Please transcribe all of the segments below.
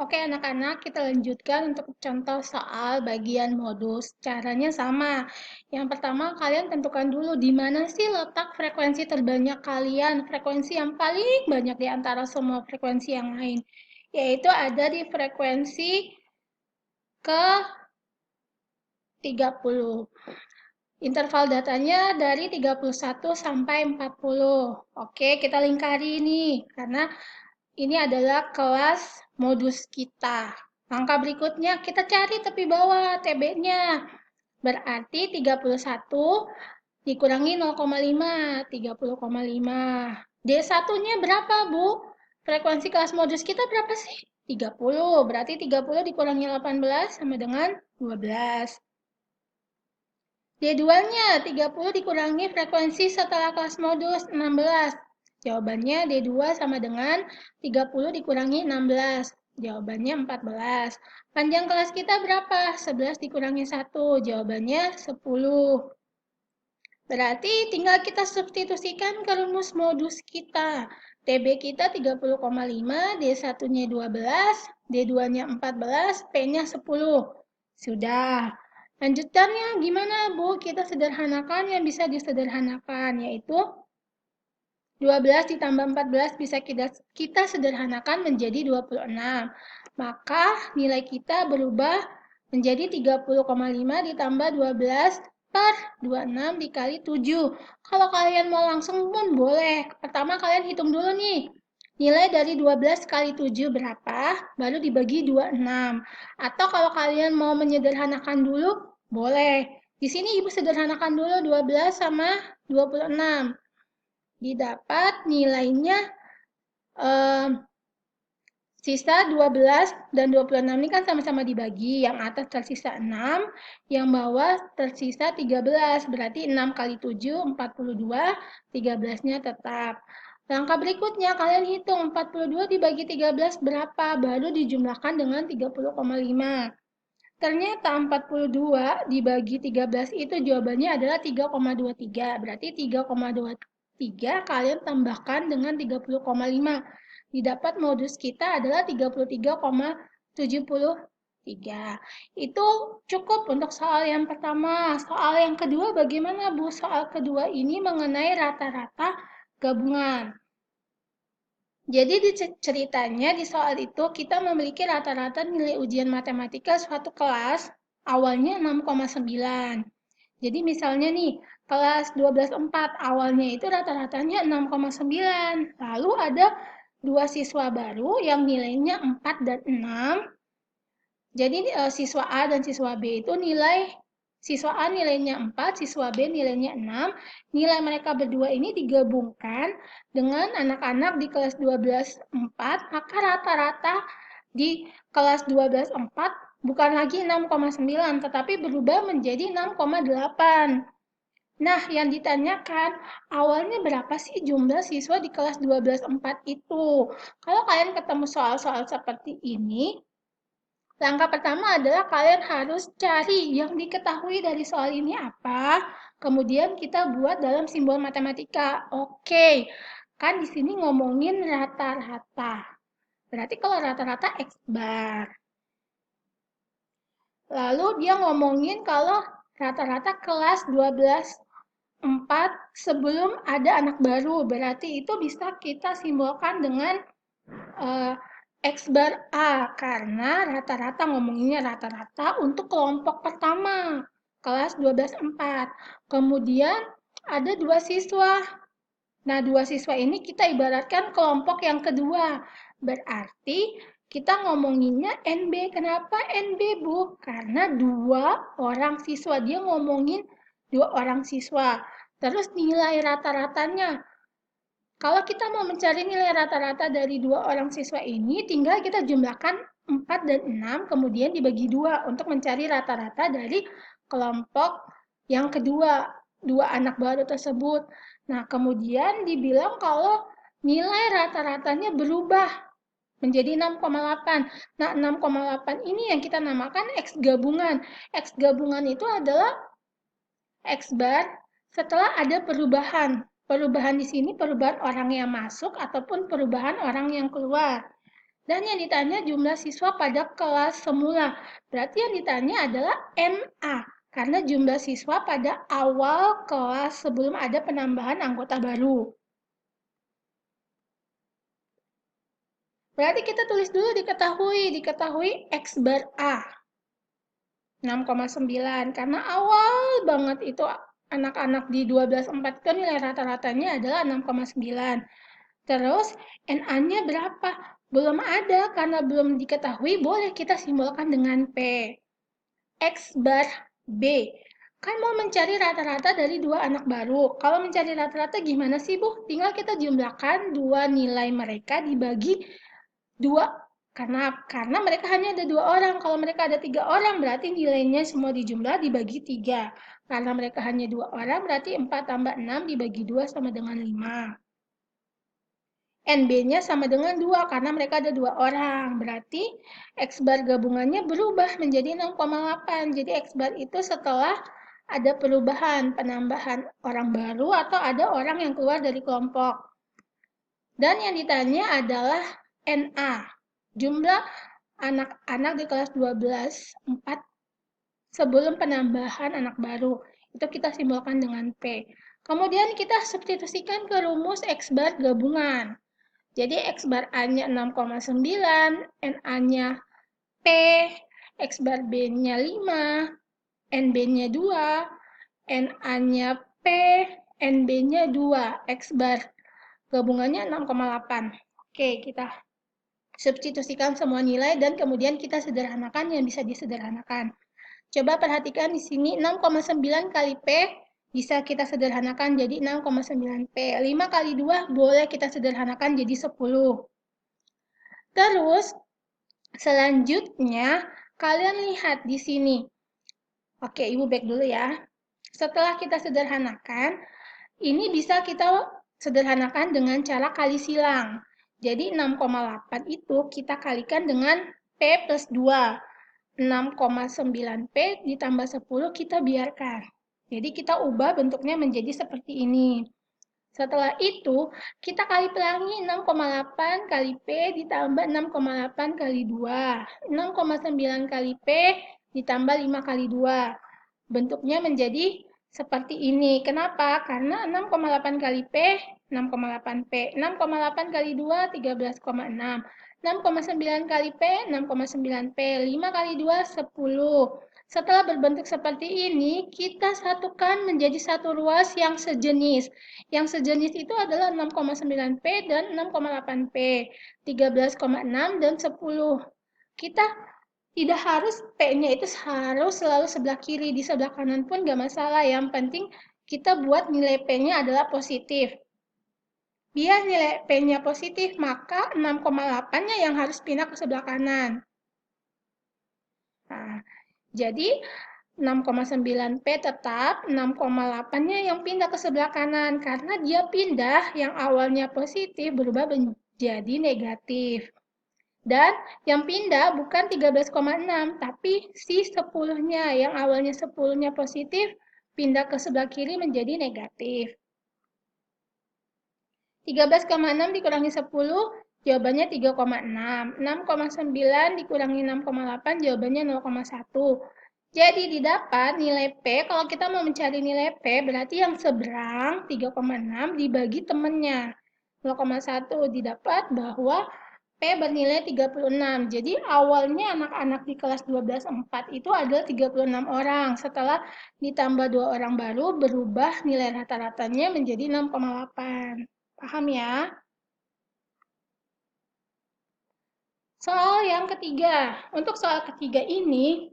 Oke anak-anak, kita lanjutkan untuk contoh soal bagian modus. Caranya sama. Yang pertama, kalian tentukan dulu di mana sih letak frekuensi terbanyak kalian, frekuensi yang paling banyak di antara semua frekuensi yang lain. Yaitu ada di frekuensi ke 30. Interval datanya dari 31 sampai 40. Oke, kita lingkari ini karena ini adalah kelas modus kita. Langkah berikutnya kita cari tepi bawah TB-nya. Berarti 31 dikurangi 0,5, 30,5. D1-nya berapa, Bu? Frekuensi kelas modus kita berapa sih? 30. Berarti 30 dikurangi 18 sama dengan 12. D2-nya 30 dikurangi frekuensi setelah kelas modus 16. Jawabannya D2 sama dengan 30 dikurangi 16. Jawabannya 14. Panjang kelas kita berapa? 11 dikurangi 1. Jawabannya 10. Berarti tinggal kita substitusikan ke rumus modus kita. TB kita 30,5, D1-nya 12, D2-nya 14, P-nya 10. Sudah. Lanjutannya gimana, Bu? Kita sederhanakan yang bisa disederhanakan, yaitu 12 ditambah 14 bisa kita sederhanakan menjadi 26. Maka nilai kita berubah menjadi 30,5 ditambah 12 per 26 dikali 7. Kalau kalian mau langsung pun boleh. Pertama kalian hitung dulu nih. Nilai dari 12 kali 7 berapa? Baru dibagi 26. Atau kalau kalian mau menyederhanakan dulu, boleh. Di sini Ibu sederhanakan dulu 12 sama 26. Didapat nilainya sisa 12 dan 26 ini kan sama-sama dibagi. Yang atas tersisa 6, yang bawah tersisa 13. Berarti 6 kali 7, 42, 13-nya tetap. Langkah berikutnya, kalian hitung 42 dibagi 13 berapa? Baru dijumlahkan dengan 30,5. Ternyata 42 dibagi 13 itu jawabannya adalah 3,23. Berarti 3,23 kalian tambahkan dengan 30,5. Didapat modus kita adalah 33,73. Itu cukup untuk soal yang pertama. Soal yang kedua bagaimana, Bu? Soal kedua ini mengenai rata-rata gabungan. Jadi ceritanya di soal itu kita memiliki rata-rata nilai ujian matematika suatu kelas awalnya 6,9. Jadi misalnya nih, kelas 12/4 awalnya itu rata-ratanya 6,9. Lalu ada dua siswa baru yang nilainya 4 dan 6. Jadi siswa A dan siswa B itu siswa A nilainya 4, siswa B nilainya 6. Nilai mereka berdua ini digabungkan dengan anak-anak di kelas 12/4, maka rata-rata di kelas 12/4 bukan lagi 6,9, tetapi berubah menjadi 6,8. Nah, yang ditanyakan, awalnya berapa sih jumlah siswa di kelas 12/4 itu? Kalau kalian ketemu soal-soal seperti ini, langkah pertama adalah kalian harus cari yang diketahui dari soal ini apa, kemudian kita buat dalam simbol matematika. Oke, kan di sini ngomongin rata-rata. Berarti kalau rata-rata X bar. Lalu dia ngomongin kalau rata-rata kelas 12/4 sebelum ada anak baru. Berarti itu bisa kita simbolkan dengan X bar A karena rata-rata ngomonginnya rata-rata untuk kelompok pertama kelas 12/4. Kemudian ada dua siswa. Nah, dua siswa ini kita ibaratkan kelompok yang kedua. Berarti kita ngomonginnya NB. Kenapa NB, Bu? Karena dua orang siswa. Dia ngomongin dua orang siswa. Terus nilai rata-ratanya. Kalau kita mau mencari nilai rata-rata dari dua orang siswa ini, tinggal kita jumlahkan 4 dan 6, kemudian dibagi 2 untuk mencari rata-rata dari kelompok yang kedua, dua anak baru tersebut. Nah, kemudian dibilang kalau nilai rata-ratanya berubah menjadi 6,8. Nah, 6,8 ini yang kita namakan X gabungan. X gabungan itu adalah X bar setelah ada perubahan. Perubahan di sini perubahan orang yang masuk ataupun perubahan orang yang keluar. Dan yang ditanya jumlah siswa pada kelas semula. Berarti yang ditanya adalah NA. Karena jumlah siswa pada awal kelas sebelum ada penambahan anggota baru. Berarti kita tulis dulu diketahui X bar A. 6,9 karena awal banget itu anak-anak di 12,4 itu nilai rata-ratanya adalah 6,9. Terus NA-nya berapa? Belum ada karena belum diketahui, boleh kita simbolkan dengan P. X bar B. Kan mau mencari rata-rata dari dua anak baru. Kalau mencari rata-rata gimana sih, Bu? Tinggal kita jumlahkan dua nilai mereka dibagi dua. Karena mereka hanya ada dua orang. Kalau mereka ada tiga orang, berarti nilainya semua dijumlah dibagi tiga. Karena mereka hanya dua orang, berarti 4 tambah 6 dibagi 2 sama dengan 5. NB-nya sama dengan 2 karena mereka ada 2 orang. Berarti X bar gabungannya berubah menjadi 6,8. Jadi X bar itu setelah ada perubahan, penambahan orang baru atau ada orang yang keluar dari kelompok. Dan yang ditanya adalah NA. Jumlah anak-anak di kelas 12, 4 sebelum penambahan anak baru. Itu kita simbolkan dengan P. Kemudian kita substitusikan ke rumus X bar gabungan. Jadi X bar A-nya 6,9, NA-nya P, X bar B-nya 5, NB-nya 2, NA-nya P, NB-nya 2, X bar gabungannya 6,8. Oke, kita substitusikan semua nilai dan kemudian kita sederhanakan yang bisa disederhanakan. Coba perhatikan di sini 6,9 kali P bisa kita sederhanakan jadi 6,9 P. 5 kali 2 boleh kita sederhanakan jadi 10. Terus selanjutnya kalian lihat di sini. Oke, Ibu back dulu ya. Setelah kita sederhanakan, ini bisa kita sederhanakan dengan cara kali silang. Jadi 6,8 itu kita kalikan dengan P plus 2. 6,9P ditambah 10 kita biarkan. Jadi kita ubah bentuknya menjadi seperti ini. Setelah itu, kita kali pelangi 6,8 kali P ditambah 6,8 kali 2. 6,9 kali P ditambah 5 kali 2. Bentuknya menjadi seperti ini. Kenapa? Karena 6,8 kali P, 6,8P. 6,8 kali 2, 13,6. 6,9 kali P, 6,9P. 5 kali 2, 10. Setelah berbentuk seperti ini, kita satukan menjadi satu ruas yang sejenis. Yang sejenis itu adalah 6,9P dan 6,8P. 13,6 dan 10. Kita tidak harus P-nya itu harus selalu sebelah kiri, di sebelah kanan pun nggak masalah. Yang penting kita buat nilai P-nya adalah positif. Biar nilai P-nya positif, maka 6,8-nya yang harus pindah ke sebelah kanan. Nah, jadi 6,9P tetap, 6,8-nya yang pindah ke sebelah kanan. Karena dia pindah yang awalnya positif berubah menjadi negatif. Dan yang pindah bukan 13,6, tapi si 10-nya. Yang awalnya 10-nya positif, pindah ke sebelah kiri menjadi negatif. 13,6 dikurangi 10, jawabannya 3,6. 6,9 dikurangi 6,8, jawabannya 0,1. Jadi didapat nilai P, kalau kita mau mencari nilai P, berarti yang seberang 3,6 dibagi temannya. 0,1 didapat bahwa P bernilai 36. Jadi awalnya anak-anak di kelas 12,4 itu adalah 36 orang. Setelah ditambah 2 orang baru, berubah nilai rata-ratanya menjadi 6,8. Paham ya? Soal yang ketiga. Untuk soal ketiga ini,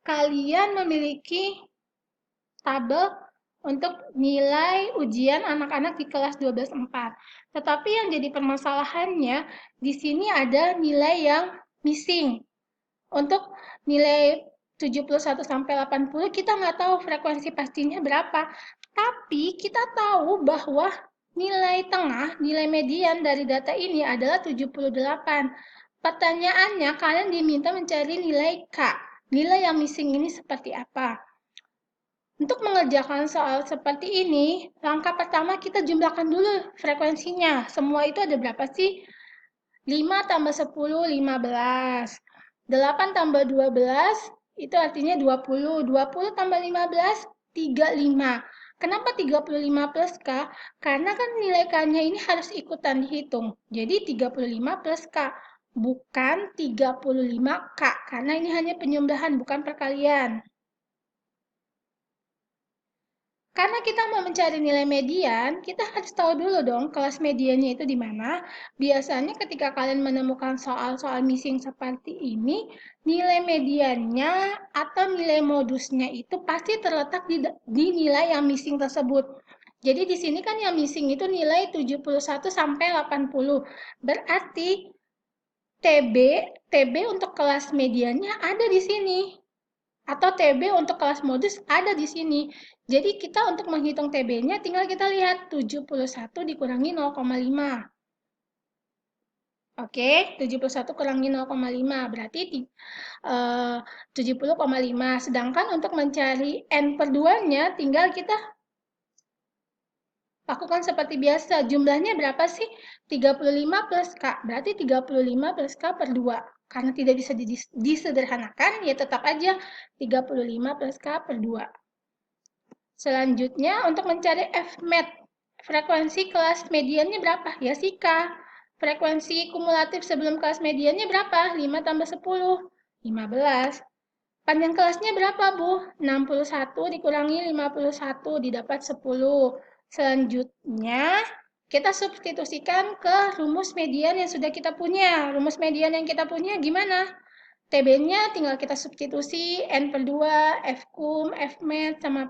kalian memiliki tabel untuk nilai ujian anak-anak di kelas 12,4. Tetapi yang jadi permasalahannya, di sini ada nilai yang missing. Untuk nilai 71 sampai 80, kita nggak tahu frekuensi pastinya berapa. Tapi kita tahu bahwa nilai tengah, nilai median dari data ini adalah 78. Pertanyaannya, kalian diminta mencari nilai K. Nilai yang missing ini seperti apa? Untuk mengerjakan soal seperti ini, langkah pertama kita jumlahkan dulu frekuensinya. Semua itu ada berapa sih? 5 tambah 10, 15. 8 tambah 12, itu artinya 20. 20 tambah 15, 35. Kenapa 35 plus K? Karena kan nilai K-nya ini harus ikutan dihitung. Jadi 35 plus K, bukan 35K. Karena ini hanya penyembelahan, bukan perkalian. Karena kita mau mencari nilai median, kita harus tahu dulu dong kelas mediannya itu di mana. Biasanya ketika kalian menemukan soal-soal missing seperti ini, nilai mediannya atau nilai modusnya itu pasti terletak di nilai yang missing tersebut. Jadi di sini kan yang missing itu nilai 71 sampai 80. Berarti TB, TB untuk kelas mediannya ada di sini atau TB untuk kelas modus ada di sini. Jadi kita untuk menghitung TB-nya tinggal kita lihat 71 dikurangi 0,5. Oke, 71 kurangi 0,5 berarti 70,5. Sedangkan untuk mencari N per 2-nya tinggal kita lakukan seperti biasa. Jumlahnya berapa sih? 35 plus K. Berarti 35 plus K per 2. Karena tidak bisa disederhanakan, ya tetap aja 35 plus K per 2. Selanjutnya, untuk mencari Fmed, frekuensi kelas mediannya berapa? Ya si K. Frekuensi kumulatif sebelum kelas mediannya berapa? 5 tambah 10, 15. Panjang kelasnya berapa, Bu? 61 dikurangi 51, didapat 10. Selanjutnya, kita substitusikan ke rumus median yang sudah kita punya. Rumus median yang kita punya gimana? TB-nya tinggal kita substitusi N per 2, F kum, F med, sama